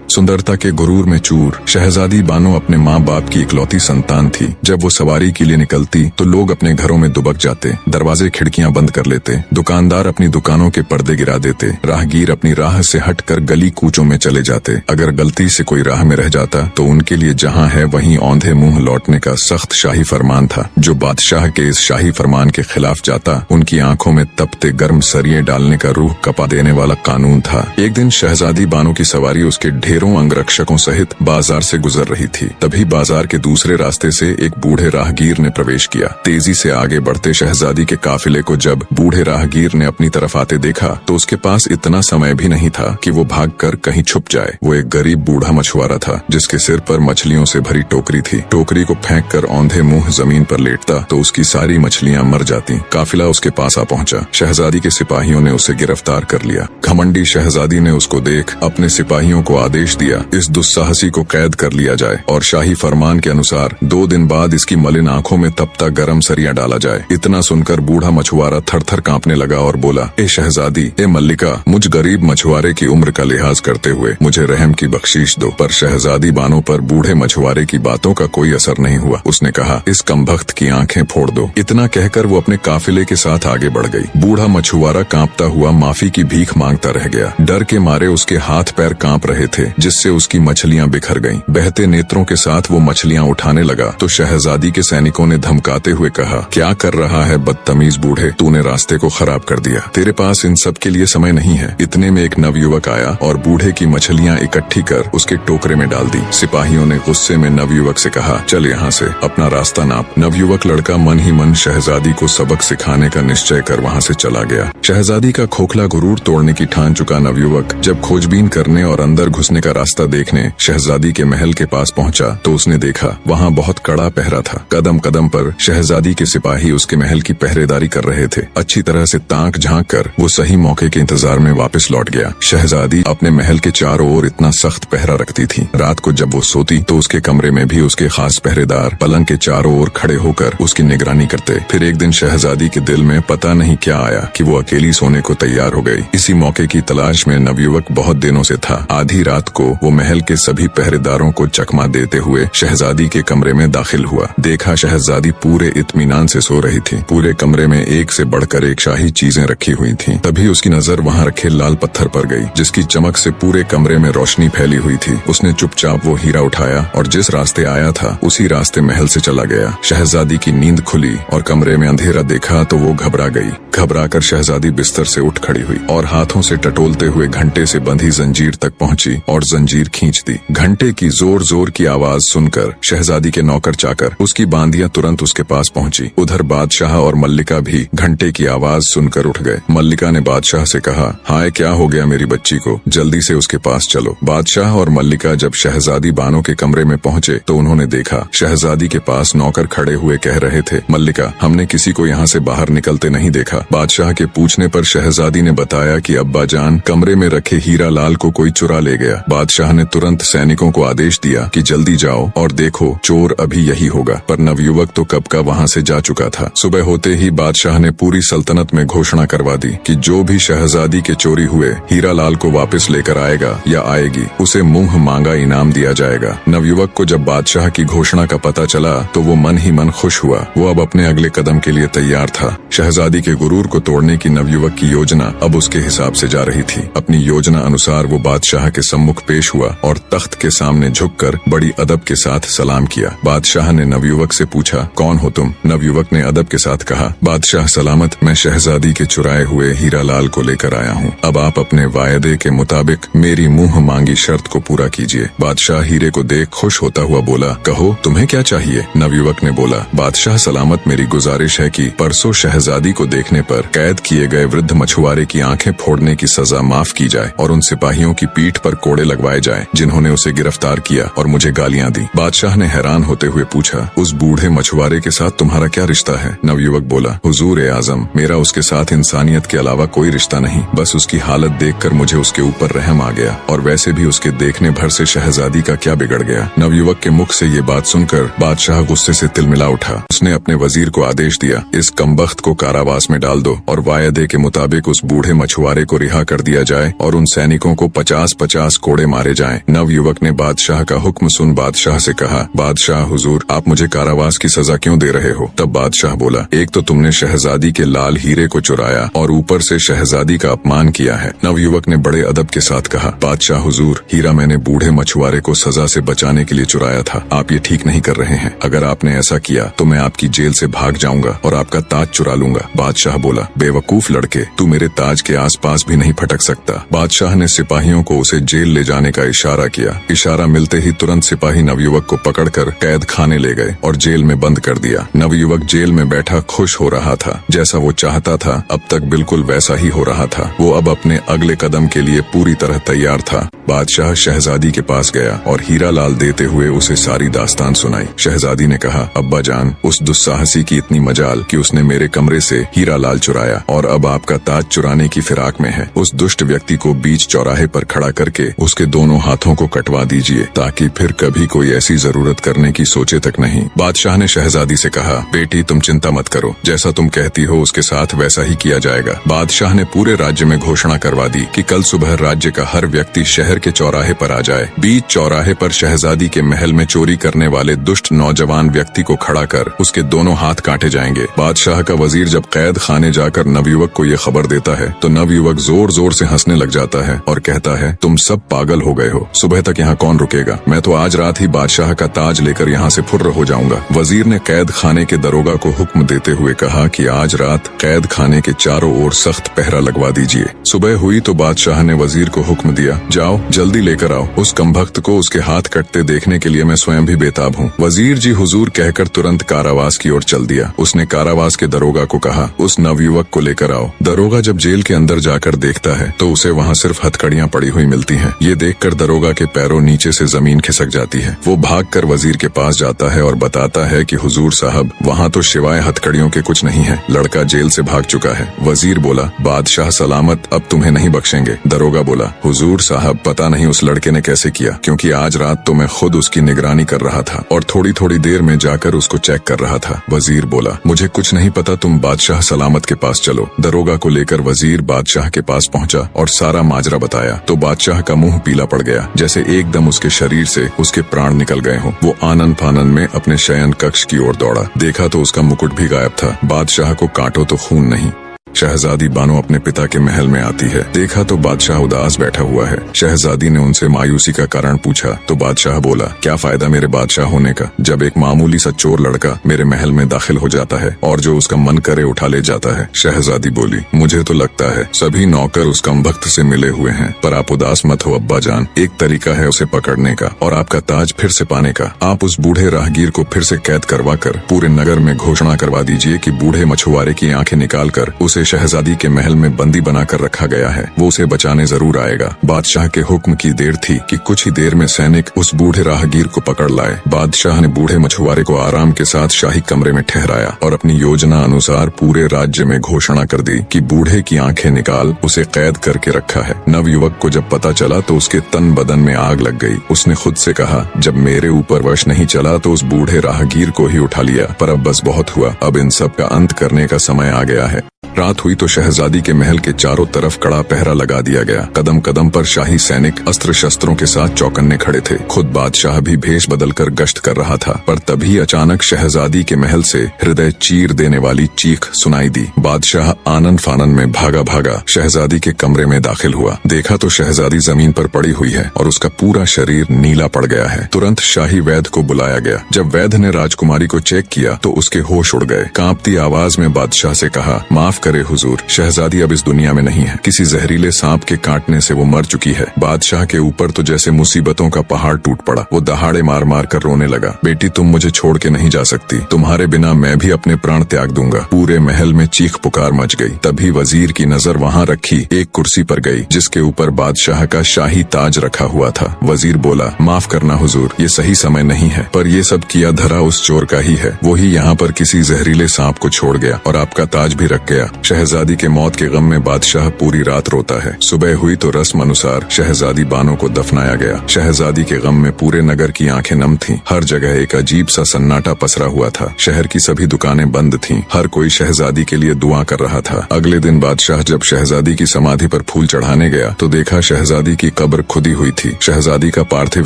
सुंदरता के गुरूर में चूर शहजादी बानो अपने माँ बाप की इकलौती संतान थी। जब वो सवारी के लिए निकलती तो लोग अपने घरों में दुबक जाते, दरवाजे खिड़कियां बंद कर लेते, दुकानदार अपनी दुकानों के पर्दे गिरा देते, राहगीर अपनी राह से हटकर गली कूचों में चले जाते। अगर गलती से कोई राह में रह जाता तो उनके लिए जहाँ है वहीं औंधे मुंह लौटने का सख्त शाही फरमान था। जो बादशाह के इस शाही फरमान के खिलाफ जाता उनकी आंखों में तपते गर्म सरिये डालने का रूह कपा देने वाला कानून था। एक दिन शहजादी बानो की सवारी उसके ढेरों अंगरक्षकों सहित बाजार से गुजर रही थी। तभी बाजार के दूसरे रास्ते से एक बूढ़े राहगीर ने प्रवेश किया। तेजी से आगे बढ़ते शहजादी के काफिले को जब बूढ़े राहगीर ने अपनी तरफ आते देखा तो उसके पास इतना समय भी नहीं था कि वो भागकर कहीं छुप जाए। वो एक गरीब बूढ़ा मछुआरा था जिसके सिर पर मछलियों से भरी टोकरी थी। टोकरी को फेंक कर औंधे मुंह जमीन पर लेटता तो उसकी सारी मछलियां मर जाती। काफिला उसके पास आ पहुंचा। शहजादी के सिपाहियों ने उसे गिरफ्तार कर लिया। घमंडी शहजादी ने उसको देख अपने सिपाहियों को आदेश दिया इस दुस्साहसी को कैद कर लिया जाए और शाही फरमान के अनुसार 2 दिन बाद इसकी मलिन आंखों में तपता गरम सरिया डाला जाए। इतना सुनकर बूढ़ा मछुआरा थर-थर कांपने लगा और बोला, ए शहजादी, ए मल्लिका, मुझ गरीब मछुआरे की उम्र का लिहाज करते हुए मुझे रहम की बख्शीश दो। पर शहजादी बानो पर बूढ़े मछुआरे की बातों का कोई असर नहीं हुआ। उसने कहा, इस कमबख्त की आंखें फोड़ दो। इतना कहकर वो अपने काफिले के साथ आगे बढ़ गई। बूढ़ा मछुआरा कांपता हुआ माफी की भीख मांगता रह गया। डर के मारे उसके हाथ पैर कांप रहे थे जिससे उसकी मछलियां बिखर गईं। बहते नेत्रों के साथ वो मछलियां उठाने लगा तो शहजादी के सैनिकों ने धमकाते हुए कहा, क्या कर रहा है बदतमीज बूढ़े, तूने रास्ते को खराब कर दिया। तेरे पास इन सब के लिए समय नहीं है। इतने में एक नवयुवक आया और बूढ़े की मछलियां इकट्ठी कर उसके टोकरे में डाल दी। सिपाहियों ने गुस्से में नवयुवक से कहा, चल यहाँ से अपना रास्ता नाप। नवयुवक लड़का मन ही मन शहजादी को सबक सिखाने का निश्चय कर वहाँ से चला गया। शहजादी का खोखला गुरूर तोड़ने की ठान चुका नवयुवक जब खोजबीन करने और अंदर घुसने का रास्ता देखने शहजादी के महल के पास पहुंचा तो उसने देखा वहाँ बहुत कड़ा पहरा था। कदम कदम पर शहजादी के सिपाही उसके महल की पहरेदारी कर रहे थे। अच्छी तरह से ताक झांक कर वो सही मौके के इंतजार में वापस लौट गया। शहजादी अपने महल के चारों ओर इतना सख्त पहरा रखती थी। रात को जब वो सोती तो उसके कमरे में भी उसके खास पहरेदार पलंग के चारों ओर खड़े होकर उसकी निगरानी करते। फिर एक दिन शहजादी के दिल में पता नहीं क्या आया कि वो अकेली सोने को तैयार हो गई। इसी मौके की तलाश में नवयुवक बहुत दिनों से था। आधी रात को वो महल के सभी पहरेदारों को चकमा देते हुए शहजादी के कमरे में दाखिल हुआ। देखा शहजादी पूरे इत्मीनान से सो रही थी। पूरे कमरे में एक से बढ़कर एक शाही चीजें रखी हुई थीं। तभी उसकी नजर वहाँ रखे लाल पत्थर पर गई जिसकी चमक से पूरे कमरे में रोशनी फैली हुई थी। उसने चुपचाप वो हीरा उठाया और जिस रास्ते आया था उसी रास्ते महल से चला गया। शहजादी की नींद खुली और कमरे में अंधेरा देखा तो वो घबरा गई। घबराकर शहजादी बिस्तर से उठ खड़ी हुई और हाथों से टटोलते हुए घंटे से बंधी जंजीर तक पहुंची और जंजीर खींच दी। घंटे की जोर जोर की आवाज सुनकर शहजादी के नौकर चाकर उसकी बांदियां तुरंत उसके पास पहुंची। उधर बादशाह और मल्लिका भी घंटे की आवाज सुनकर उठ गए। मल्लिका ने बादशाह से कहा, हाय क्या हो गया मेरी बच्ची को, जल्दी से उसके पास चलो। बादशाह और मल्लिका जब शहजादी बानो के कमरे में पहुंचे तो उन्होंने देखा शहजादी के पास नौकर खड़े हुए कह रहे थे, मल्लिका, हमने किसी को यहाँ से बाहर निकलते नहीं देखा। बादशाह के पूछने पर शहजादी ने बताया कि अब्बा जान, कमरे में रखे हीरा लाल को कोई चुरा ले गया। बादशाह ने तुरंत सैनिकों को आदेश दिया कि जल्दी जाओ और देखो चोर अभी यही होगा। पर नवयुवक तो कब का वहाँ से जा चुका था। सुबह होते ही बादशाह ने पूरी सल्तनत में घोषणा करवा दी कि जो भी शहजादी के चोरी हुए हीरा लाल को वापस लेकर आएगा या आएगी उसे मुंह मांगा इनाम दिया जाएगा। नवयुवक को जब बादशाह की घोषणा का पता चला तो वो मन ही मन खुश हुआ। वो अब अपने अगले कदम के लिए तैयार था। शहजादी के गुरूर को तोड़ने की नवयुवक की योजना अब उसके हिसाब से जा रही थी। अपनी योजना अनुसार वो बादशाह के सम्मुख पेश हुआ और तख्त के सामने झुककर बड़ी अदब के साथ सलाम किया। बादशाह ने नवयुवक से पूछा, कौन हो तुम? नवयुवक ने अदब के साथ कहा, बादशाह सलामत, मैं शहजादी के चुराए हुए हीरा लाल को लेकर आया हूँ। अब आप अपने वायदे के मुताबिक मेरी मुंह मांगी शर्त को पूरा कीजिए। बादशाह हीरे को देख खुश होता हुआ बोला, कहो तुम्हें क्या चाहिए? नवयुवक ने बोला, बादशाह सलामत, मेरी गुजारिश है कि परसों शहजादी को देखने पर कैद किए गए वृद्ध मछुआरे की आंखें फोड़ने की सजा माफ की जाए और उन सिपाहियों की पीठ पर कोड़े लगवाए जाए जिन्होंने उसे गिरफ्तार किया और मुझे गालियां दी। बादशाह ने हैरान होते हुए पूछा, उस बूढ़े मछुआरे के साथ तुम्हारा क्या रिश्ता है? नवयुवक बोला, हुजूर ए आजम, मेरा उसके साथ इंसानियत के अलावा कोई रिश्ता नहीं। बस उसकी हालत देखकर मुझे उसके ऊपर रहम आ गया और वैसे भी उसके देखने भर से शहजादी का क्या बिगड़ गया। नवयुवक के मुख से ये बात सुनकर बादशाह गुस्से से तिलमिला उठा। उसने अपने वजीर को आदेश दिया, इस कमबख्त को कारावास में डाल दो और वायदे के मुताबिक उस बूढ़े मछुआरे को रिहा कर दिया जाए और उन सैनिकों को 50-50 कोड़े कोड़े मारे जाएं। नवयुवक ने बादशाह का हुक्म सुन बादशाह से कहा, बादशाह हुजूर, आप मुझे कारावास की सजा क्यों दे रहे हो? तब बादशाह बोला, एक तो तुमने शहजादी के लाल हीरे को चुराया और ऊपर से शहजादी का अपमान किया है। नवयुवक ने बड़े अदब के साथ कहा, बादशाह हुजूर, हीरा मैंने बूढ़े मछुआरे को सजा से बचाने के लिए चुराया था। आप ये ठीक नहीं कर रहे हैं। अगर आपने ऐसा किया तो मैं आपकी जेल से भाग जाऊंगा और आपका ताज चुरा लूंगा। बादशाह बोला, बेवकूफ लड़के, तू मेरे ताज के आसपास भी नहीं फटक सकता। बादशाह ने सिपाहियों को उसे जेल ले जाने का इशारा किया। इशारा मिलते ही तुरंत सिपाही नवयुवक को पकड़कर कैद खाने ले गए और जेल में बंद कर दिया। नवयुवक जेल में बैठा खुश हो रहा था। जैसा वो चाहता था अब तक बिल्कुल वैसा ही हो रहा था। वो अब अपने अगले कदम के लिए पूरी तरह तैयार था। बादशाह शहजादी के पास गया और हीरा लाल देते हुए उसे सारी दास्तान सुनाई। शहजादी ने कहा, अब्बा जान, उस दुस्साहसी की इतनी मजाल कि उसने मेरे कमरे से हीरा लाल चुराया और अब आपका ताज चुराने की फिराक में है। उस दुष्ट व्यक्ति को बीच चौराहे पर खड़ा करके उसके दोनों हाथों को कटवा दीजिए ताकि फिर कभी कोई ऐसी जरूरत करने की सोचे तक नहीं। बादशाह ने शहजादी से कहा, बेटी तुम चिंता मत करो, जैसा तुम कहती हो उसके साथ वैसा ही किया जाएगा। बादशाह ने पूरे राज्य में घोषणा करवा दी कि कल सुबह राज्य का हर व्यक्ति शहर के चौराहे पर आ जाए। बीच चौराहे पर शहजादी के महल में चोरी करने वाले दुष्ट नौजवान व्यक्ति को खड़ा कर उसके दोनों हाथ काटे जाएंगे। बादशाह का वजीर जब कैद खाने जाकर नवयुवक को ये खबर देता है तो नवयुवक जोर जोर से हंसने लग जाता है और कहता है, तुम सब पागल हो गए हो, सुबह तक यहाँ कौन रुकेगा? मैं तो आज रात ही बादशाह का ताज लेकर यहाँ से फुर्र हो जाऊंगा। वजीर ने कैद खाने के दरोगा को हुक्म देते हुए कहा कि आज रात कैद खाने के चारों ओर सख्त पहरा लगवा दीजिए। सुबह हुई तो बादशाह ने वजीर को हुक्म दिया, जाओ जल्दी लेकर आओ, उस कमबख्त को उसके हाथ कटते देखने के लिए मैं स्वयं भी बेताब हूँ। वजीर जी हुजूर कहकर तुरंत कारावास की ओर चल दिया। उसने कारावास के दरोगा को कहा, उस नवयुवक को लेकर आओ। दरोगा जब जेल के अंदर जाकर देखता है तो उसे वहाँ सिर्फ हथकड़ियाँ पड़ी हुई मिलती हैं। ये देखकर दरोगा के पैरों नीचे से जमीन खिसक जाती है। वो भागकर वजीर के पास जाता है और बताता है कि हुजूर साहब, वहाँ तो सिवाय हथकड़ियों के कुछ नहीं है, लड़का जेल से भाग चुका है। वजीर बोला, बादशाह सलामत, अब तुम्हें नहीं बख्शेंगे। दरोगा बोला, हुजूर साहब, पता नहीं उस लड़के ने कैसे किया, क्योंकि आज रात तो मैं खुद उसकी निगरानी कर रहा था और थोड़ी थोड़ी देर में जाकर उसको चेक कर रहा था। वजीर बोला, मुझे कुछ नहीं पता, तुम बादशाह सलामत के पास चलो। दरोगा को लेकर वजीर बादशाह के पास पहुंचा और सारा माजरा बताया तो बादशाह का मुंह पीला पड़ गया, जैसे एकदम उसके शरीर से उसके प्राण निकल गए हों। वो आनन फानन में अपने शयन कक्ष की ओर दौड़ा। देखा तो उसका मुकुट भी गायब था। बादशाह को काटो तो खून नहीं। शहजादी बानो अपने पिता के महल में आती है। देखा तो बादशाह उदास बैठा हुआ है। शहजादी ने उनसे मायूसी का कारण पूछा तो बादशाह बोला, क्या फायदा मेरे बादशाह होने का जब एक मामूली सा चोर लड़का मेरे महल में दाखिल हो जाता है और जो उसका मन करे उठा ले जाता है। शहजादी बोली, मुझे तो लगता है सभी नौकर उस कमबख्त से मिले हुए हैं, पर आप उदास मत हो अब्बा जान, एक तरीका है उसे पकड़ने का और आपका ताज फिर से पाने का। आप उस बूढ़े राहगीर को फिर से कैद करवा कर पूरे नगर में घोषणा करवा दीजिए कि बूढ़े मछुआरे की आंखें निकाल कर उसे शहजादी के महल में बंदी बनाकर रखा गया है, वो उसे बचाने जरूर आएगा। बादशाह के हुक्म की देर थी कि कुछ ही देर में सैनिक उस बूढ़े राहगीर को पकड़ लाए। बादशाह ने बूढ़े मछुआरे को आराम के साथ शाही कमरे में ठहराया और अपनी योजना अनुसार पूरे राज्य में घोषणा कर दी कि बूढ़े की आंखें निकाल उसे कैद करके रखा है। नवयुवक को जब पता चला तो उसके तन बदन में आग लग गई। उसने खुद से कहा, जब मेरे ऊपर वश नहीं चला तो उस बूढ़े राहगीर को ही उठा लिया, पर अब बस बहुत हुआ, अब इन सब का अंत करने का समय आ गया है। रात हुई तो शहजादी के महल के चारों तरफ कड़ा पहरा लगा दिया गया। कदम कदम पर शाही सैनिक अस्त्र शस्त्रों के साथ चौकन्ने खड़े थे। खुद बादशाह भी भेष बदलकर गश्त कर रहा था, पर तभी अचानक शहजादी के महल से हृदय चीर देने वाली चीख सुनाई दी। बादशाह आनन फानन में भागा भागा शहजादी के कमरे में दाखिल हुआ। देखा तो शहजादी जमीन पर पड़ी हुई है और उसका पूरा शरीर नीला पड़ गया है। तुरंत शाही वैद्य को बुलाया गया। जब वैद्य ने राजकुमारी को चेक किया तो उसके होश उड़ गए। कांपती आवाज में बादशाह से कहा, माफ करे हुजूर, शहजादी अब इस दुनिया में नहीं है, किसी जहरीले सांप के काटने से वो मर चुकी है। बादशाह के ऊपर तो जैसे मुसीबतों का पहाड़ टूट पड़ा। वो दहाड़े मार मार कर रोने लगा, बेटी तुम मुझे छोड़ के नहीं जा सकती, तुम्हारे बिना मैं भी अपने प्राण त्याग दूंगा। पूरे महल में चीख पुकार मच गई। तभी वजीर की नजर वहाँ रखी एक कुर्सी पर गई जिसके ऊपर बादशाह का शाही ताज रखा हुआ था। वजीर बोला, माफ करना हुजूर, ये सही समय नहीं है, पर ये सब किया धरा उस चोर का ही है। वो ही यहाँ पर किसी जहरीले सांप को छोड़ गया और आपका ताज भी रख गया। शहजादी के मौत के गम में बादशाह पूरी रात रोता है। सुबह हुई तो रस्म अनुसार शहजादी बानो को दफनाया गया। शहजादी के गम में पूरे नगर की आंखें नम थीं। हर जगह एक अजीब सा सन्नाटा पसरा हुआ था। शहर की सभी दुकानें बंद थीं। हर कोई शहजादी के लिए दुआ कर रहा था। अगले दिन बादशाह जब शहजादी की समाधि पर फूल चढ़ाने गया तो देखा शहजादी की कब्र खुदी हुई थी। शहजादी का पार्थिव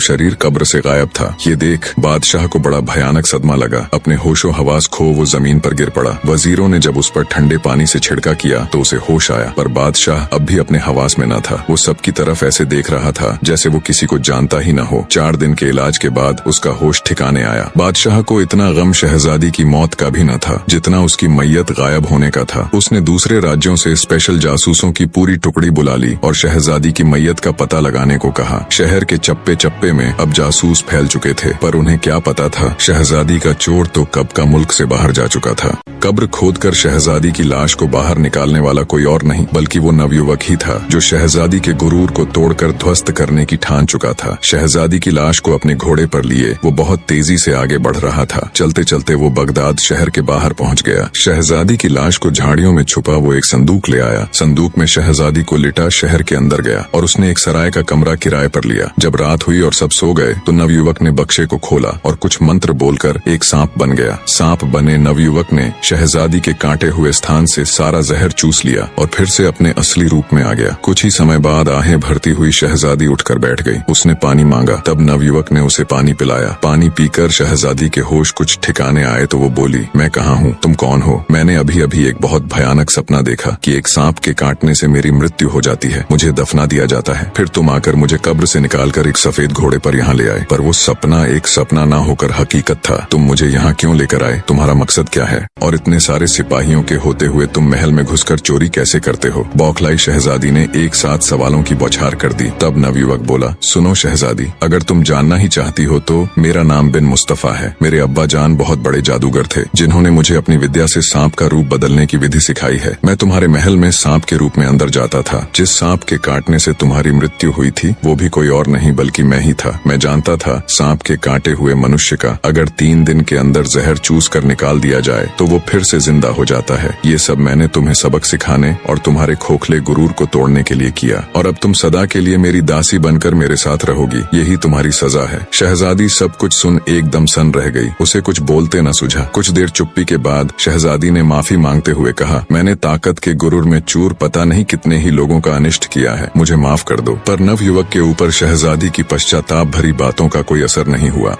शरीर कब्र से गायब था। ये देख बादशाह को बड़ा भयानक सदमा लगा। अपने होशो हवास खो वो जमीन पर गिर पड़ा। वजीरों ने जब उस पर ठंडे पानी से छिड़का किया तो उसे होश आया, पर बादशाह अब भी अपने हवास में न था। वो सबकी तरफ ऐसे देख रहा था जैसे वो किसी को जानता ही न हो। 4 दिन के इलाज के बाद उसका होश ठिकाने आया। बादशाह को इतना गम शहजादी की मौत का भी न था जितना उसकी मैयत गायब होने का था। उसने दूसरे राज्यों से स्पेशल जासूसों की पूरी टुकड़ी बुला ली और शहजादी की मैयत का पता लगाने को कहा। शहर के चप्पे चप्पे में अब जासूस फैल चुके थे, पर उन्हें क्या पता था शहजादी का चोर तो कब का मुल्क से बाहर जा चुका था। कब्र खोदकर शहजादी की लाश को बाहर निकालने वाला कोई और नहीं बल्कि वो नवयुवक ही था जो शहजादी के गुरूर को तोड़कर ध्वस्त करने की ठान चुका था। शहजादी की लाश को अपने घोड़े पर लिए वो बहुत तेजी से आगे बढ़ रहा था। चलते चलते वो बगदाद शहर के बाहर पहुंच गया। शहजादी की लाश को झाड़ियों में छुपा वो एक संदूक ले आया। संदूक में शहजादी को लिटा शहर के अंदर गया और उसने एक सराय का कमरा किराए पर लिया। जब रात हुई और सब सो गए तो नवयुवक ने बक्से को खोला और कुछ मंत्र बोलकर एक सांप बन गया। सांप बने नवयुवक ने शहजादी के काटे हुए स्थान से सारा जहर चूस लिया और फिर से अपने असली रूप में आ गया। कुछ ही समय बाद आहें भरती हुई शहजादी उठकर बैठ गई। उसने पानी मांगा, तब नवयुवक ने उसे पानी पिलाया। पानी पीकर शहजादी के होश कुछ ठिकाने आए तो वो बोली, मैं कहाँ हूँ, तुम कौन हो? मैंने अभी अभी एक बहुत भयानक सपना देखा कि एक सांप के काटने से मेरी मृत्यु हो जाती है, मुझे दफना दिया जाता है, फिर तुम आकर मुझे कब्र से निकालकर एक सफेद घोड़े पर यहाँ ले आए। पर वो सपना एक सपना ना होकर हकीकत था। तुम मुझे यहाँ क्यों लेकर आए? तुम्हारा मकसद क्या है? और इतने सारे सिपाहियों के होते हुए तुम महल में घुसकर चोरी कैसे करते हो? बौखलाई शहजादी ने एक साथ सवालों की बौछार कर दी। तब नवयुवक बोला, सुनो शहजादी, अगर तुम जानना ही चाहती हो तो मेरा नाम बिन मुस्तफा है। मेरे अब्बा जान बहुत बड़े जादूगर थे जिन्होंने मुझे अपनी विद्या से सांप का रूप बदलने की विधि सिखाई है। मैं तुम्हारे महल में सांप के रूप में अंदर जाता था। जिस सांप के काटने से तुम्हारी मृत्यु हुई थी वो भी कोई और नहीं बल्कि मैं ही था। मैं जानता था सांप के काटे हुए मनुष्य का अगर 3 दिन के अंदर जहर चूस कर निकाल दिया जाए तो वो फिर से जिंदा हो जाता है। ये सब मैंने तुम्हें सबक सिखाने और तुम्हारे खोखले गुरूर को तोड़ने के लिए किया, और अब तुम सदा के लिए मेरी दासी बनकर मेरे साथ रहोगी। यही तुम्हारी सजा है। शहजादी सब कुछ सुन एकदम सन रह गई। उसे कुछ बोलते न सूझा। कुछ देर चुप्पी के बाद शहजादी ने माफी मांगते हुए कहा, मैंने ताकत के गुरूर में चूर पता नहीं कितने ही लोगों का अनिष्ट किया है, मुझे माफ कर दो। पर नवयुवक के ऊपर शहजादी की पश्चाताप भरी बातों का कोई असर नहीं हुआ।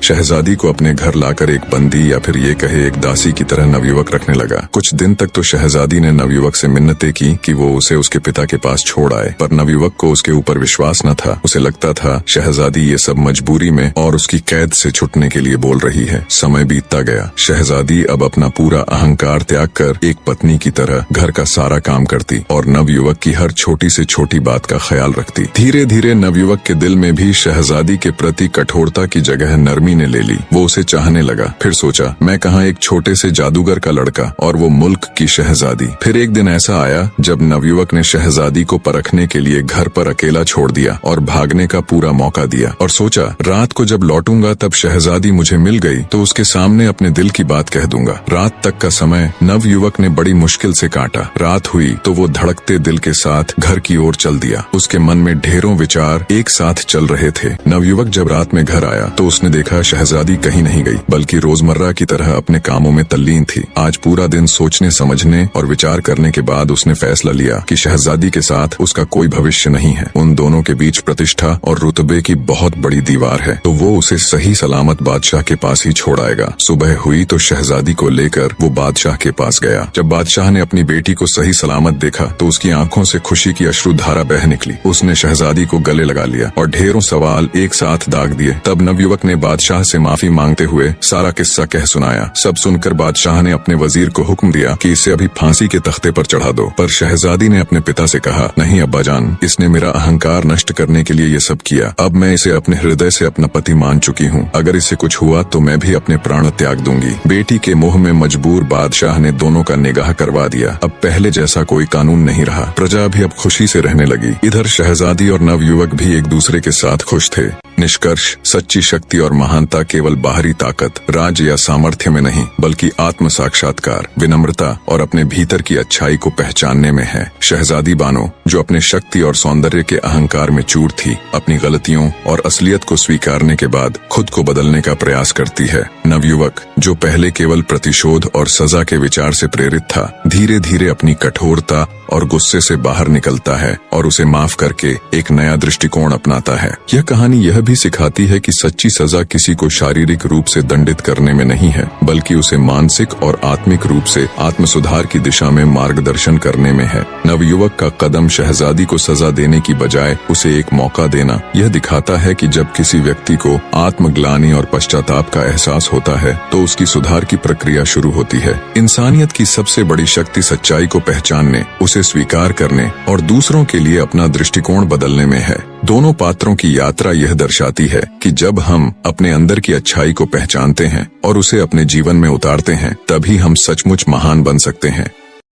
शहजादी को अपने घर लाकर एक बंदी या फिर ये कहे एक दासी की तरह नवयुवक रखने लगा। कुछ दिन तक तो शहजादी ने नवयुवक से मिन्नतें की कि वो उसे उसके पिता के पास छोड़ आए, पर नवयुवक को उसके ऊपर विश्वास न था। उसे लगता था शहजादी ये सब मजबूरी में और उसकी कैद से छुटने के लिए बोल रही है। समय बीतता गया। शहजादी अब अपना पूरा अहंकार त्याग कर एक पत्नी की तरह घर का सारा काम करती और नवयुवक की हर छोटी से छोटी बात का ख्याल रखती। धीरे धीरे नवयुवक के दिल में भी शहजादी के प्रति कठोरता की जगह नरमी ने ले ली। वो उसे चाहने लगा। फिर सोचा, मैं कहाँ एक छोटे से जादूगर का लड़का और वो मुल्क की शहजादी। फिर एक दिन ऐसा आया जब नवयुवक ने शहजादी को परखने के लिए घर पर अकेला छोड़ दिया और भागने का पूरा मौका दिया, और सोचा रात को जब लौटूंगा तब शहजादी मुझे मिल गई तो उसके सामने अपने दिल की बात कह दूंगा। रात तक का समय नवयुवक ने बड़ी मुश्किल से काटा। रात हुई तो वो धड़कते दिल के साथ घर की ओर चल दिया। उसके मन में ढेरों विचार एक साथ चल रहे थे। नवयुवक जब रात में घर आया तो उसने देखा शहजादी कहीं नहीं गई बल्कि रोजमर्रा की तरह अपने कामों में तल्लीन थी। आज पूरा दिन सोचने समझने और विचार करने के बाद उसने फैसला लिया कि शहजादी के साथ उसका कोई भविष्य नहीं है। उन दोनों के बीच प्रतिष्ठा और रुतबे की बहुत बड़ी दीवार है, तो वो उसे सही सलामत बादशाह के पास ही छोड़ आएगा। सुबह हुई तो शहजादी को लेकर वो बादशाह के पास गया। जब बादशाह ने अपनी बेटी को सही सलामत देखा तो उसकी आंखों से खुशी की अश्रुधारा बह निकली। उसने शहजादी को गले लगा लिया और ढेरों सवाल एक साथ दाग दिए। तब नवयुवक ने बादशाह से माफी मांगते हुए सारा किस्सा कह सुनाया। सब सुनकर बादशाह ने अपने वजीर को हुक्म दिया कि इसे अभी फांसी के तख्ते पर चढ़ा दो। पर शहजादी ने अपने पिता से कहा, नहीं अब्बाजान, इसने मेरा अहंकार नष्ट करने के लिए ये सब किया। अब मैं इसे अपने हृदय से अपना पति मान चुकी हूँ। अगर इसे कुछ हुआ तो मैं भी अपने प्राण त्याग दूंगी। बेटी के मोह में मजबूर बादशाह ने दोनों का निगाह करवा दिया। अब पहले जैसा कोई कानून नहीं रहा। प्रजा भी अब खुशी से रहने लगी। इधर शहजादी और नवयुवक भी एक दूसरे के साथ खुश थे। निष्कर्ष, सच्ची शक्ति और महान महानता केवल बाहरी ताकत, राज या सामर्थ्य में नहीं, बल्कि आत्म साक्षात्कार, विनम्रता और अपने भीतर की अच्छाई को पहचानने में है। शहजादी बानो, जो अपने शक्ति और सौंदर्य के अहंकार में चूर थी, अपनी गलतियों और असलियत को स्वीकारने के बाद खुद को बदलने का प्रयास करती है। नवयुवक, जो पहले केवल प्रतिशोध और सजा के विचार से प्रेरित था, धीरे धीरे अपनी कठोरता और गुस्से से बाहर निकलता है और उसे माफ करके एक नया दृष्टिकोण अपनाता है। यह कहानी यह भी सिखाती है कि सच्ची सजा किसी को शारीरिक रूप से दंडित करने में नहीं है, बल्कि उसे मानसिक और आत्मिक रूप से आत्म सुधार की दिशा में मार्गदर्शन करने में है। नवयुवक का कदम शहजादी को सजा देने की बजाय उसे एक मौका देना यह दिखाता है कि जब किसी व्यक्ति को आत्मग्लानि और पश्चाताप का एहसास होता है तो उसकी सुधार की प्रक्रिया शुरू होती है। इंसानियत की सबसे बड़ी शक्ति सच्चाई को पहचानने, उसे स्वीकार करने और दूसरों के लिए अपना दृष्टिकोण बदलने में है। दोनों पात्रों की यात्रा यह दर्शाती है कि जब हम अपने अंदर की अच्छाई को पहचानते हैं और उसे अपने जीवन में उतारते हैं, तभी हम सचमुच महान बन सकते हैं।